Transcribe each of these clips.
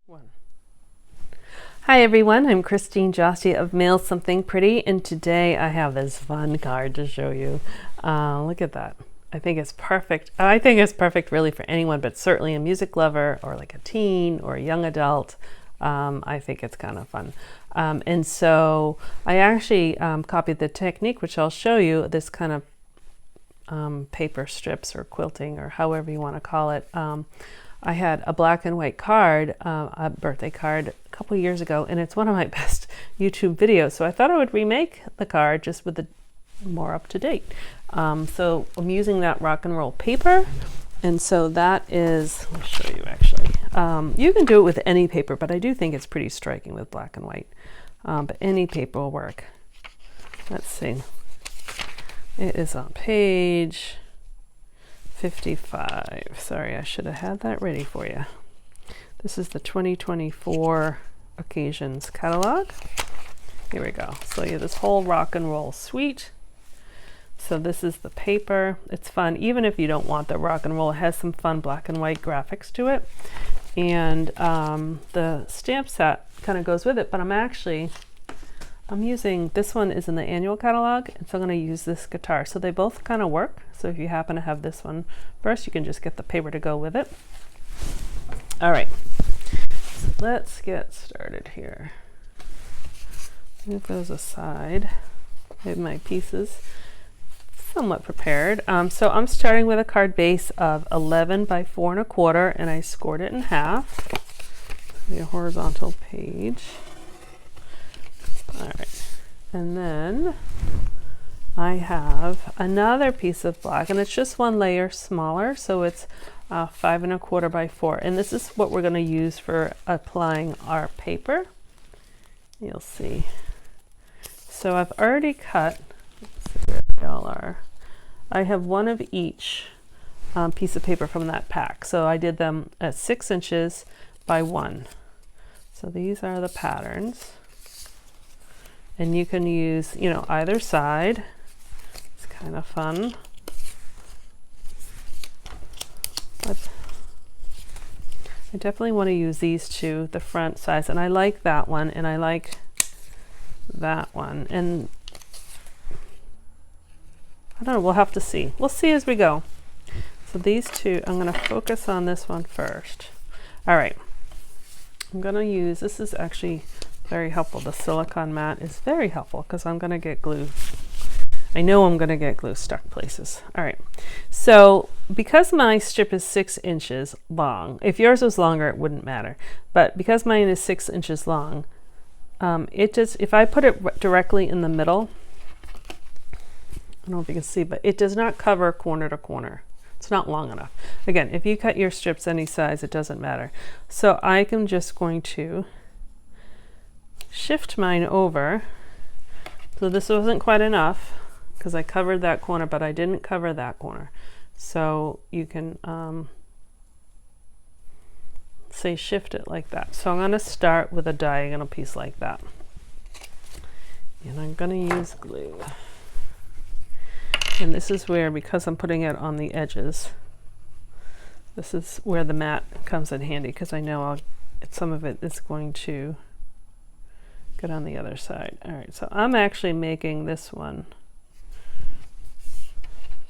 One. Hi everyone, I'm Christine Josty of Mail Something Pretty, and today I have this fun card to show you. Look at that. I think it's perfect. I think it's perfect really for anyone, but certainly a music lover or like a teen or a young adult. I think it's kind of fun. And so I actually copied the technique, which I'll show you, this kind of paper strips or quilting or however you want to call it. I had a black and white card, a birthday card, a couple years ago, and it's one of my best YouTube videos. So I thought I would remake the card just with the more up to date. So I'm using that rock and roll paper. And so that is, I'll show you actually. You can do it with any paper, but I do think it's pretty striking with black and white. But any paper will work. Let's see. It is on page 55. Sorry, I should have had that ready for you. This is the 2024 Occasions catalog. Here we go. So you have this whole rock and roll suite. So this is the paper. It's fun, even if you don't want the rock and roll. It has some fun black and white graphics to it. And the stamp set kind of goes with it, but I'm using, this one is in the annual catalog, and so I'm going to use this guitar. So they both kind of work. So if you happen to have this one first, you can just get the paper to go with it. All right, so let's get started here. Move those aside. I have my pieces somewhat prepared. So I'm starting with a card base of 11 by 4 1/4, and I scored it in half. The horizontal page. All right, and then I have another piece of black, and it's just one layer smaller, so it's 5 1/4 by 4, and this is what we're going to use for applying our paper. You'll see. So I've already cut, let's see where they all are. I have one of each piece of paper from that pack, so I did them at 6 inches by 1. So these are the patterns. And you can use, you know, either side. It's kind of fun. But I definitely want to use these two, the front size. And I like that one, and I like that one. And I don't know, we'll have to see. We'll see as we go. So these two, I'm going to focus on this one first. All right. I'm going to use, this is actually very helpful. The silicone mat is very helpful because I'm going to get glue. I know I'm going to get glue stuck places. All right. So because my strip is 6 inches long, if yours was longer, it wouldn't matter. But because mine is 6 inches long, if I put it directly in the middle, I don't know if you can see, but it does not cover corner to corner. It's not long enough. Again, if you cut your strips any size, it doesn't matter. So I am just going to shift mine over. So this wasn't quite enough because I covered that corner, but I didn't cover that corner. So you can say shift it like that. So I'm going to start with a diagonal piece like that. And I'm going to use glue. And this is where, because I'm putting it on the edges, this is where the mat comes in handy, because I know some of it is going to get on the other side. All right, so I'm actually making this one.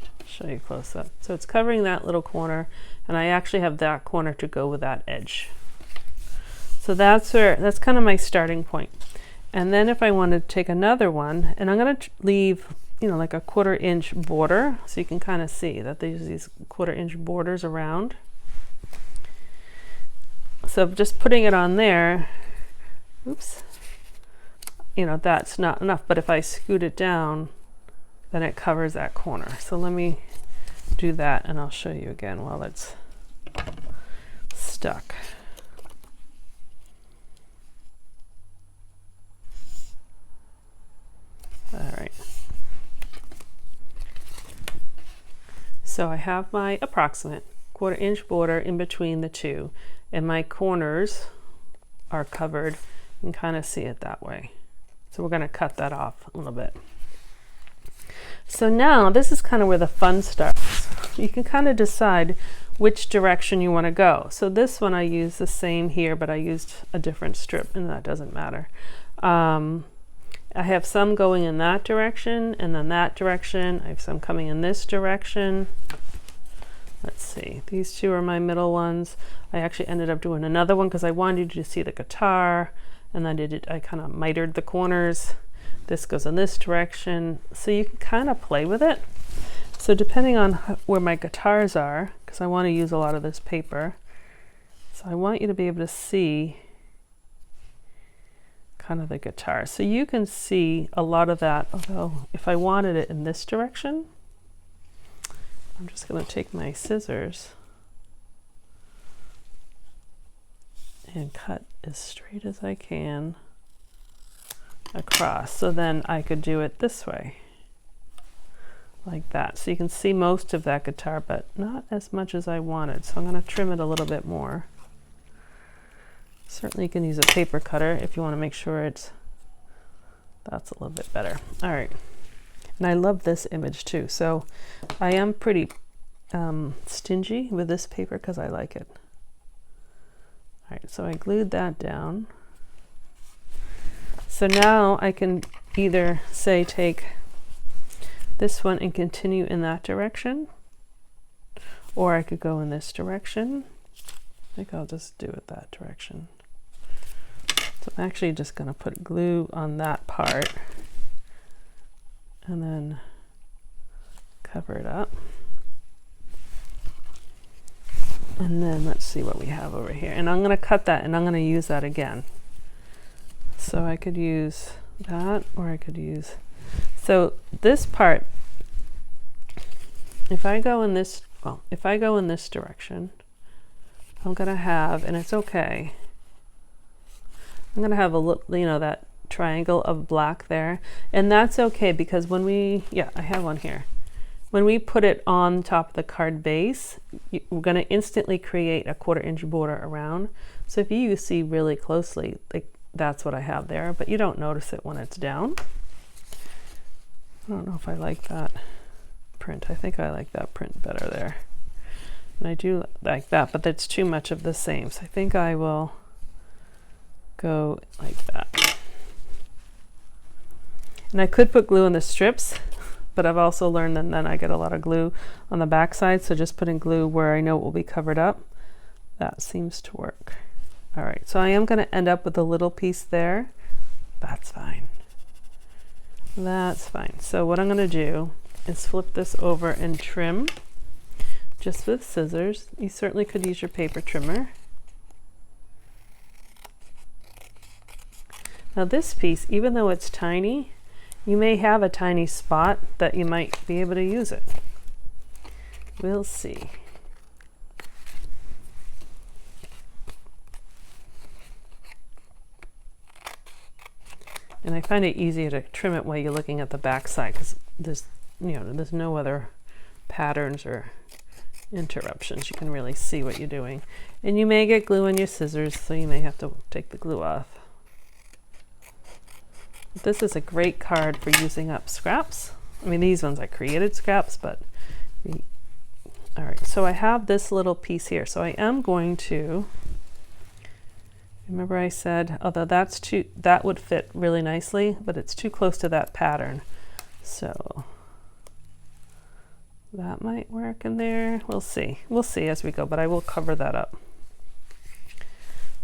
I'll show you close up. So it's covering that little corner, and I actually have that corner to go with that edge. So that's kind of my starting point. And then if I want to take another one, and I'm going to leave, you know, like a 1/4 inch border, so you can kind of see that there's these 1/4 inch borders around. So just putting it on there, oops, you know, that's not enough, but if I scoot it down, then it covers that corner. So let me do that, and I'll show you again while it's stuck. All right. So I have my approximate 1/4 inch border in between the two, and my corners are covered. You can kind of see it that way. So we're going to cut that off a little bit. So now this is kind of where the fun starts. You can kind of decide which direction you want to go. So this one I use the same here, but I used a different strip, and that doesn't matter. I have some going in that direction and then that direction. I have some coming in this direction. Let's see, these two are my middle ones. I actually ended up doing another one because I wanted you to see the guitar, and then I kind of mitered the corners. This goes in this direction, so you can kind of play with it. So depending on where my guitars are, because I want to use a lot of this paper, so I want you to be able to see kind of the guitar. So you can see a lot of that, although if I wanted it in this direction, I'm just going to take my scissors and cut as straight as I can across. So then I could do it this way, like that. So you can see most of that guitar, but not as much as I wanted. So I'm going to trim it a little bit more. Certainly you can use a paper cutter if you want to make sure that's a little bit better. All right. And I love this image too. So I am pretty stingy with this paper because I like it. All right, so I glued that down. So now I can either say take this one and continue in that direction, or I could go in this direction. I think I'll just do it that direction. So I'm actually just going to put glue on that part and then cover it up. And then let's see what we have over here. And I'm going to cut that and I'm going to use that again. So I could use that, or I could use, so this part, if I go in this, well, if I go in this direction, I'm going to have, and it's okay, I'm going to have a little, you know, that triangle of black there. And that's okay because when we, yeah, I have one here. When we put it on top of the card base, we're going to instantly create a 1/4 inch border around. So if you see really closely, like that's what I have there, but you don't notice it when it's down. I don't know if I like that print. I think I like that print better there. And I do like that, but that's too much of the same. So I think I will go like that. And I could put glue on the strips, but I've also learned that then I get a lot of glue on the back side. So just putting glue where I know it will be covered up, that seems to work. All right, so I am going to end up with a little piece there. That's fine. That's fine. So what I'm going to do is flip this over and trim just with scissors. You certainly could use your paper trimmer. Now this piece, even though it's tiny, you may have a tiny spot that you might be able to use it. We'll see. And I find it easier to trim it while you're looking at the back side because there's no other patterns or interruptions. You can really see what you're doing. And you may get glue on your scissors, so you may have to take the glue off. This is a great card for using up scraps. I mean, these ones I created scraps, but all right, so I have this little piece here. So I am going to, remember I said, although that would fit really nicely, but it's too close to that pattern. So that might work in there. We'll see. We'll see as we go, but I will cover that up.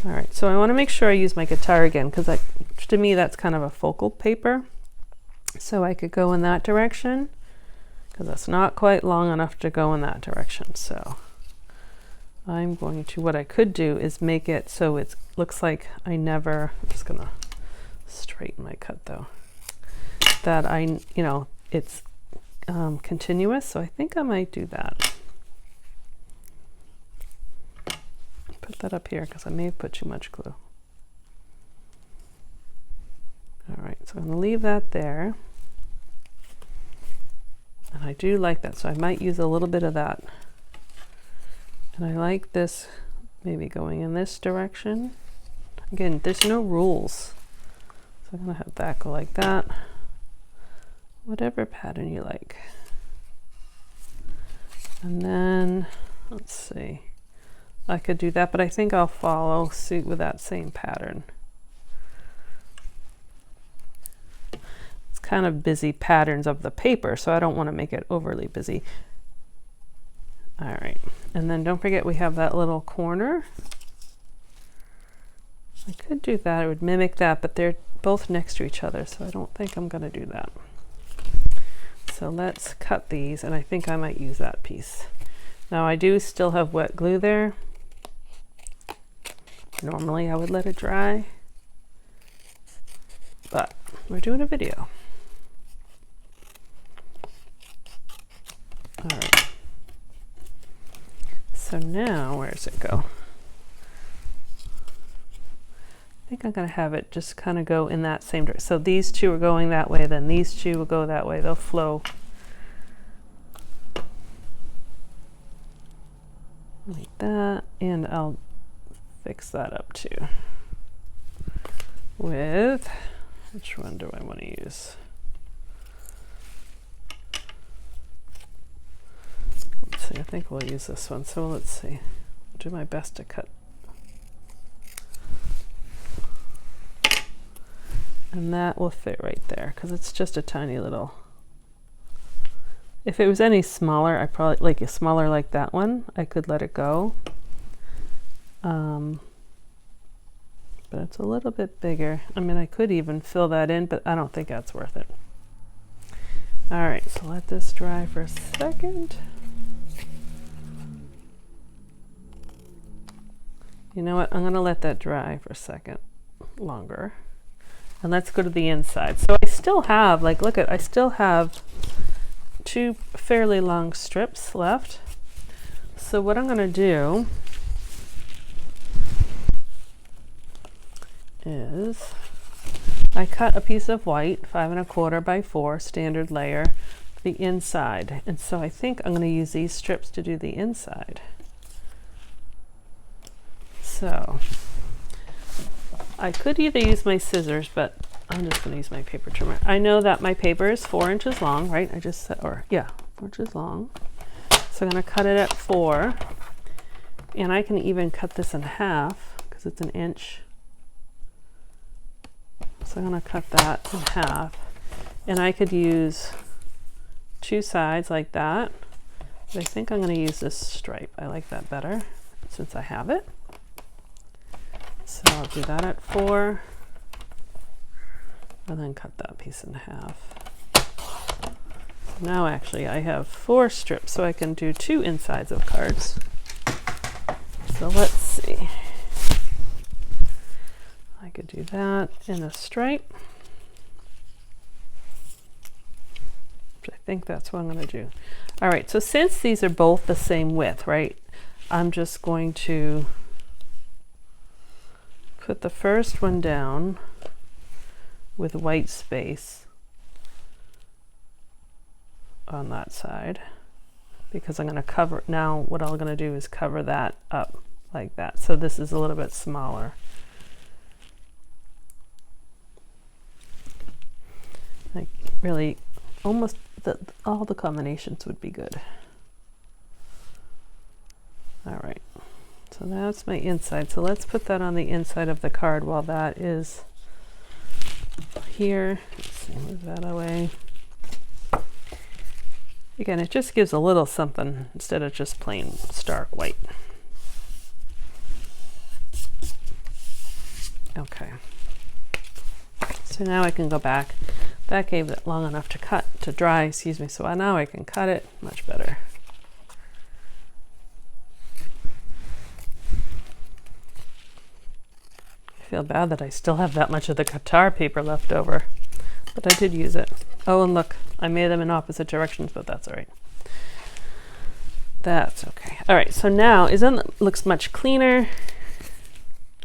All right, so I want to make sure I use my guitar again because to me that's kind of a focal paper. So I could go in that direction because that's not quite long enough to go in that direction. So I'm going to, what I could do is make it so it looks like I'm just gonna straighten my cut though, that it's continuous. So I think I might do that. Put that up here because I may have put too much glue. All right, so I'm going to leave that there. And I do like that, so I might use a little bit of that. And I like this maybe going in this direction. Again, there's no rules. So I'm going to have that go like that. Whatever pattern you like. And then Let's see. I could do that, but I think I'll follow suit with that same pattern. It's kind of busy patterns of the paper, so I don't want to make it overly busy. All right, and then don't forget we have that little corner. I could do that, it would mimic that, but they're both next to each other, so I don't think I'm going to do that. So let's cut these, and I think I might use that piece. Now I do still have wet glue there. Normally I would let it dry, but we're doing a video. All right. So now, where does it go? I think I'm going to have it just kind of go in that same direction. So these two are going that way, then these two will go that way. They'll flow like that, and I'll fix that up too with, which one do I want to use? Let's see, I think we'll use this one. So let's see, I'll do my best to cut. And that will fit right there because it's just a tiny little. If it was any smaller, I probably like a smaller like that one, I could let it go. But it's a little bit bigger. I mean, I could even fill that in, but I don't think that's worth it. All right, so let this dry for a second. You know what? I'm going to let that dry for a second longer. And let's go to the inside. So I still have, like, look at, I still have two fairly long strips left. So what I'm going to do is I cut a piece of white, 5 1/4 by 4 standard layer, the inside. And so I think I'm going to use these strips to do the inside. So I could either use my scissors, but I'm just going to use my paper trimmer. I know that my paper is 4 inches long, right? I just said, or yeah, 4 inches long. So I'm going to cut it at 4, and I can even cut this in half because it's 1 inch. So I'm going to cut that in half, and I could use 2 sides like that. But I think I'm going to use this stripe. I like that better since I have it. So I'll do that at 4, and then cut that piece in half. Now actually I have 4 strips, so I can do 2 insides of cards. So let's see. I could do that in a stripe. I think that's what I'm going to do. All right, so since these are both the same width, right, I'm just going to put the first one down with white space on that side, because I'm going to cover, now what I'm going to do is cover that up like that. So this is a little bit smaller. Like really almost all the combinations would be good. All right, so that's my inside. So let's put that on the inside of the card while that is here. Let's see, move that away. Again, it just gives a little something instead of just plain stark white. Okay. So now I can go back. That gave it long enough to dry, excuse me. So now I can cut it much better. I feel bad that I still have that much of the guitar paper left over, but I did use it. Oh, and look, I made them in opposite directions, but that's all right. That's okay. All right, so now looks much cleaner.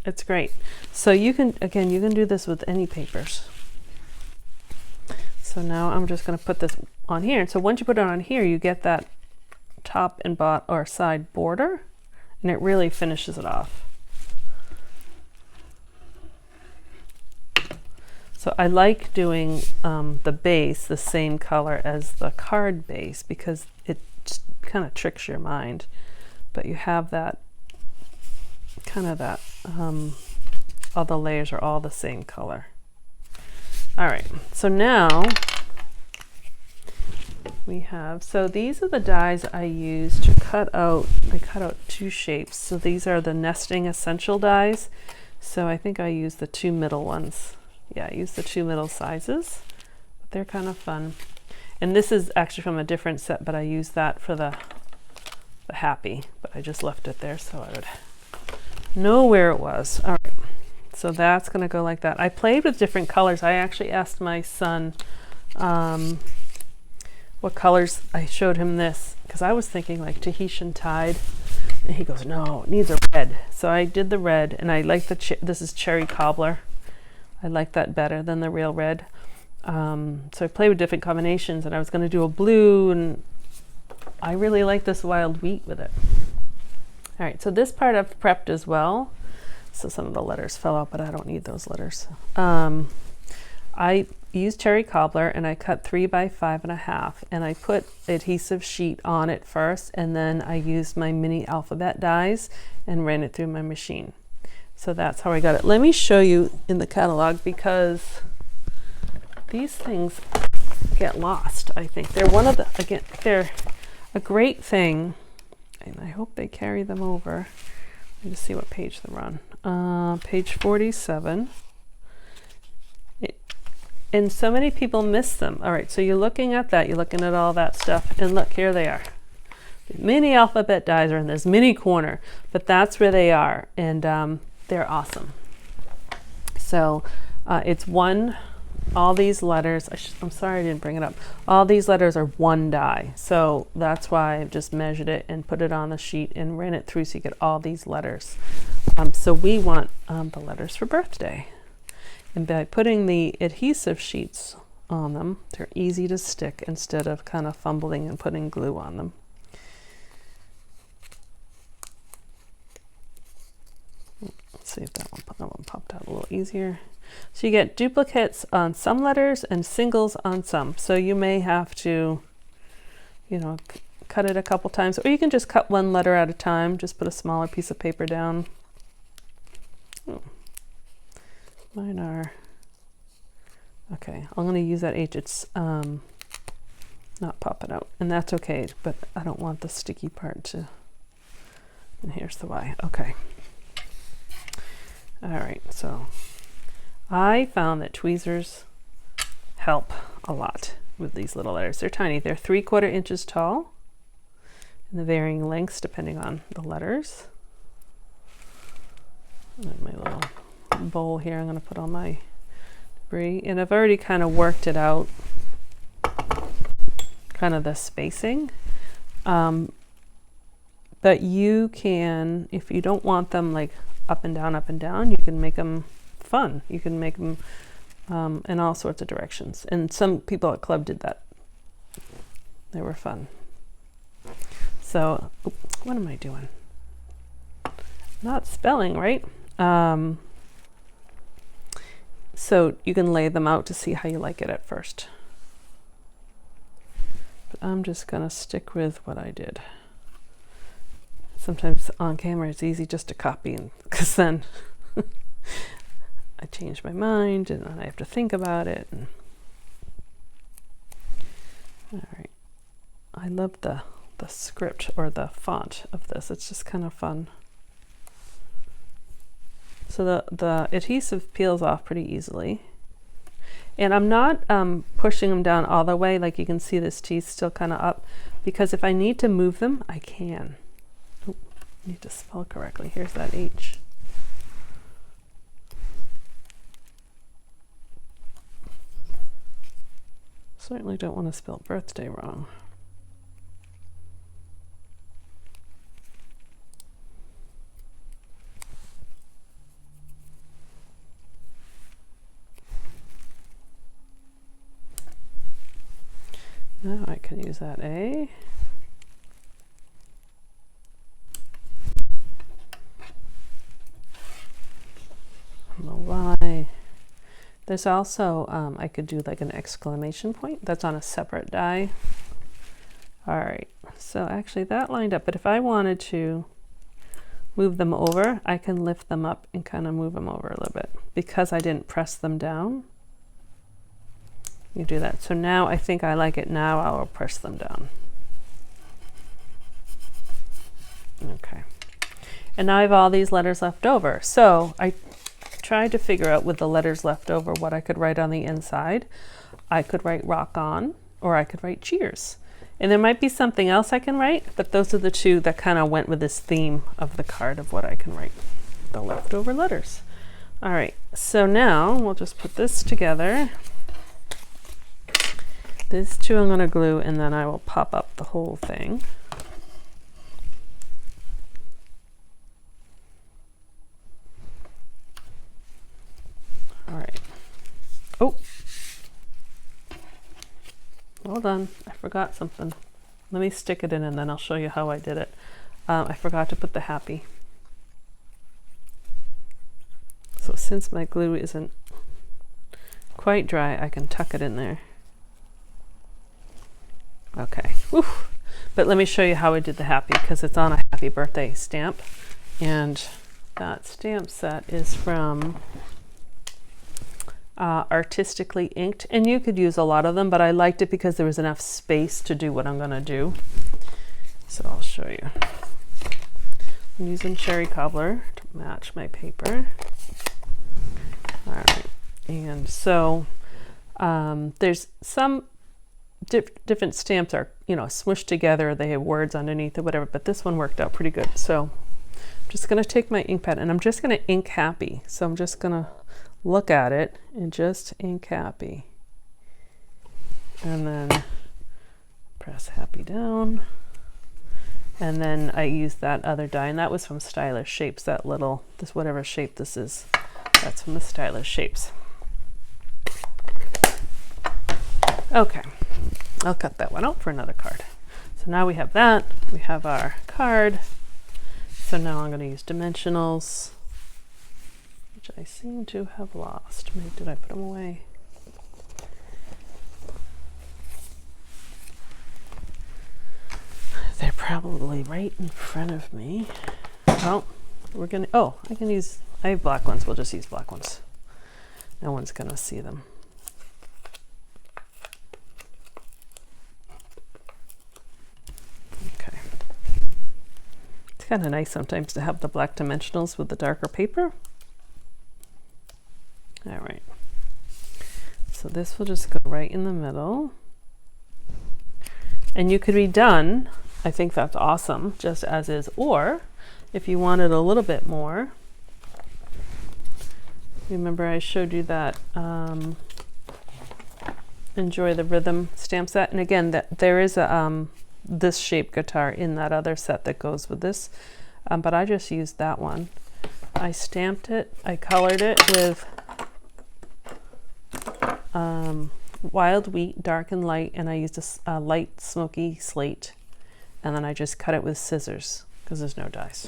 It's great. So you can, again, you can do this with any papers. So now I'm just going to put this on here. And so once you put it on here, you get that top and bottom or side border, and it really finishes it off. So I like doing the base the same color as the card base because it kind of tricks your mind. but you have that kind of that, all the layers are all the same color. All right, so now we have, so these are the dies I use to cut out, I cut out 2 shapes. So these are the nesting essential dies. So I think I use the 2 middle ones. Yeah, I use the 2 middle sizes, but they're kind of fun. And this is actually from a different set, but I used that for the happy, but I just left it there so I would know where it was. All right, so that's gonna go like that. I played with different colors. I actually asked my son what colors. I showed him this because I was thinking like Tahitian Tide, and he goes, no, it needs a red. So I did the red, and I like this is Cherry Cobbler. I like that better than the real red. So I played with different combinations, and I was going to do a blue, and I really like this wild wheat with it. All right, so this part I've prepped as well. So some of the letters fell out, but I don't need those letters. I used Cherry Cobbler, and I cut 3 by 5.5, and I put adhesive sheet on it first, and then I used my mini alphabet dies and ran it through my machine. So that's how I got it. Let me show you in the catalog, because these things get lost, I think. They're one of the, again, they're a great thing, and I hope they carry them over. Let me just see what page they're on. Page 47. And so many people miss them. All right, so you're looking at that, you're looking at all that stuff, and look, here they are. The mini alphabet dies are in this mini corner, but that's where they are, and they're awesome. So it's all these letters, I'm sorry I didn't bring it up. All these letters are 1 die, so that's why I've just measured it and put it on the sheet and ran it through so you get all these letters. So we want the letters for birthday. And by putting the adhesive sheets on them, they're easy to stick instead of kind of fumbling and putting glue on them. Let's see if that one popped out a little easier. So you get duplicates on some letters and singles on some. So you may have to, you know, cut it a couple times, or you can just cut 1 letter at a time. Just put a smaller piece of paper down. Mine are, okay, I'm going to use that H. It's not popping out, and that's okay, but I don't want the sticky part to, and here's the Y. Okay. All right, so I found that tweezers help a lot with these little letters. They're tiny. They're 3/4 inches tall, and the varying lengths depending on the letters. And my little bowl here, I'm going to put all my debris, and I've already kind of worked it out, kind of the spacing, but you can, if you don't want them like up and down, you can make them fun. You can make them in all sorts of directions, and some people at club did that. They were fun. So what am I doing? Not spelling right. So you can lay them out to see how you like it at first. But I'm just gonna stick with what I did. Sometimes on camera it's easy just to copy, and because then I change my mind and then I have to think about it. And all right, I love the script or the font of this. It's just kind of fun. So the adhesive peels off pretty easily. And I'm not pushing them down all the way. Like you can see this teeth still kind of up, because if I need to move them, I can. Oh, I need to spell correctly. Here's that H. Certainly don't want to spell birthday wrong. Now I can use that A. And the Y. There's also, I could do like an exclamation point. That's on a separate die. All right, so actually that lined up, but if I wanted to move them over, I can lift them up and kind of move them over a little bit because I didn't press them down. You do that. So now I think I like it. Now I will press them down. Okay. And now I have all these letters left over. So I tried to figure out with the letters left over what I could write on the inside. I could write rock on, or I could write cheers. And there might be something else I can write, but those are the two that kind of went with this theme of the card of what I can write, the leftover letters. All right, so now we'll just put this together. These two I'm going to glue, and then I will pop up the whole thing. All right. Oh. Hold on, I forgot something. Let me stick it in and then I'll show you how I did it. I forgot to put the happy. So since my glue isn't quite dry, I can tuck it in there. Okay, whew. But let me show you how I did the happy because it's on a happy birthday stamp. And that stamp set is from Artistically Inked, and you could use a lot of them, but I liked it because there was enough space to do what I'm going to do. So I'll show you. I'm using cherry cobbler to match my paper. All right, and so there's some different stamps are, you know, smushed together. They have words underneath or whatever, but this one worked out pretty good. So I'm just going to take my ink pad and I'm just going to ink happy. So I'm just going to look at it and just ink happy, and then press happy down, and then I used that other die, and that was from Stylish Shapes, that little, this whatever shape this is, that's from the Stylish Shapes. Okay, I'll cut that one out for another card. So now we have that, we have our card. So now I'm going to use dimensionals, which I seem to have lost. Maybe did I put them away? They're probably right in front of me. Well, we're gonna, oh, I have black ones. We'll just use black ones. No one's gonna see them. Okay. It's kind of nice sometimes to have the black dimensionals with the darker paper. All right, so this will just go right in the middle, and you could be done. I think that's awesome, just as is, or if you wanted a little bit more, remember I showed you that Enjoy the Rhythm stamp set, and again, that there is a this shape guitar in that other set that goes with this, but I just used that one. I stamped it, I colored it with wild wheat, dark and light, and I used a light smoky slate, and then I just cut it with scissors because there's no dies.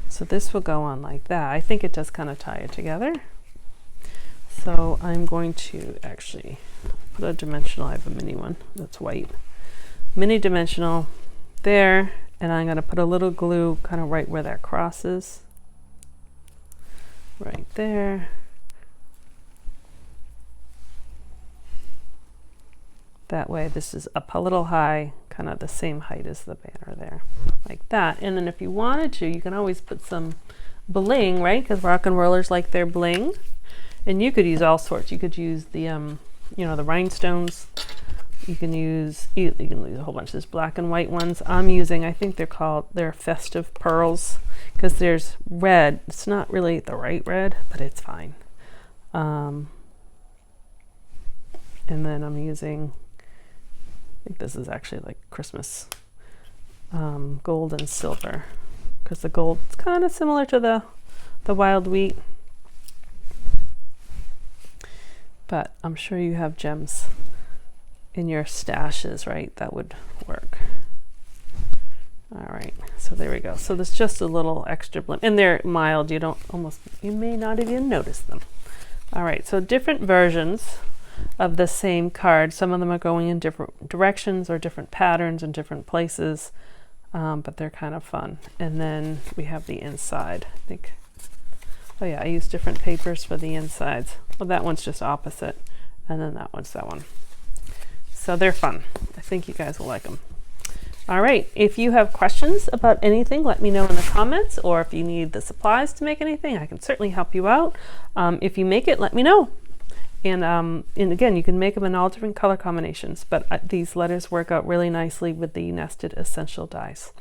So this will go on like that. I think it does kind of tie it together. So I'm going to actually put a dimensional. I have a mini one that's white, mini dimensional there, and I'm going to put a little glue kind of right where that cross is, right there. That way this is up a little high, kind of the same height as the banner there, like that. And then if you wanted to, you can always put some bling, right? Because rock and rollers like their bling. And you could use all sorts. You could use the, you know, the rhinestones. You can use a whole bunch of these black and white ones. I'm using, I think they're festive pearls, because there's red. It's not really the right red, but it's fine. And then I'm using, I think this is actually like Christmas gold and silver, because the gold is kind of similar to the wild wheat, but I'm sure you have gems in your stashes, right? That would work. All right, so there we go. So there's just a little extra blimp, and they're mild. You may not even notice them. All right, so different versions of the same card. Some of them are going in different directions or different patterns in different places, but they're kind of fun. And then we have the inside. I think, oh yeah, I use different papers for the insides. Well, that one's just opposite, and then that one's that one. So they're fun. I think you guys will like them. All right, if you have questions about anything, let me know in the comments, or if you need the supplies to make anything, I can certainly help you out. If you make it, let me know. And again, you can make them in all different color combinations, but these letters work out really nicely with the nested essential dies.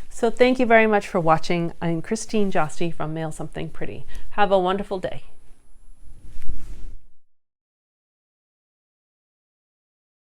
So thank you very much for watching. I'm Christine Josty from Mail Something Pretty. Have a wonderful day.